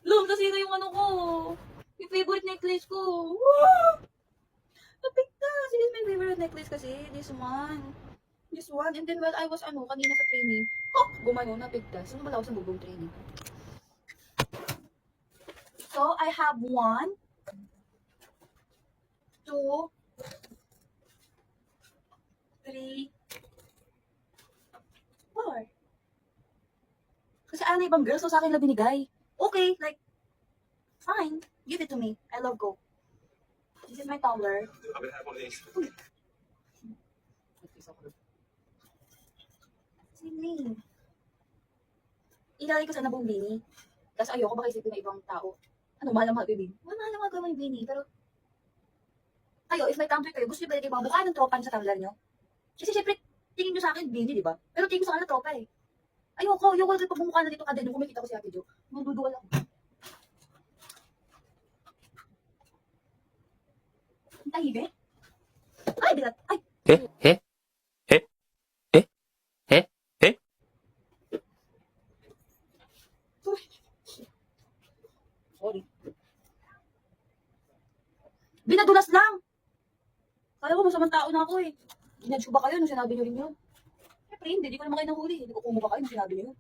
Lum, kasi na yung ano ko. Yung favorite necklace ko. Wow! Napigtas. This is my favorite necklace kasi. This one. This one. And then while I was kanina sa training, gumano, napigtas. Ano ba ako sa bubong training? So, I have 1, 2, 3, 4. Kasi ano ibang girls, so sa akin na binigay. Okay, like, fine. Give it to me. I love Go. This is my tumbler. I'm gonna have one of these. Sini. Ilalagay ko sa nabong bini. Kasi ayoko baka isipin ng ibang tao. Ano, mahal na mahal ko yung bini. Mahal na mahal ko yung bini. Pero, kayo, if may tumbler kayo, gusto nyo ba ilagay mga mukha ng tropa nyo sa tumbler nyo? Kasi syempre, tingin nyo sa akin, bini, di ba? Pero tingin ko sa kanila tropa eh. Ayoko yung pagmumukha na dito kada nung kumikita ko si Ate Jo. Maduduwal ako. Ang tahimik. Ay, bigat. Ay, Eh? sorry. Binadulas lang. Kaya ko masamang tao na ako eh. Ginadge ko ba kayo nung sinabi nyo rin yun? Siyempre hindi, di ko naman kayo nahuli. Hindi ko kumuha kayo nung sinabi nyo yun.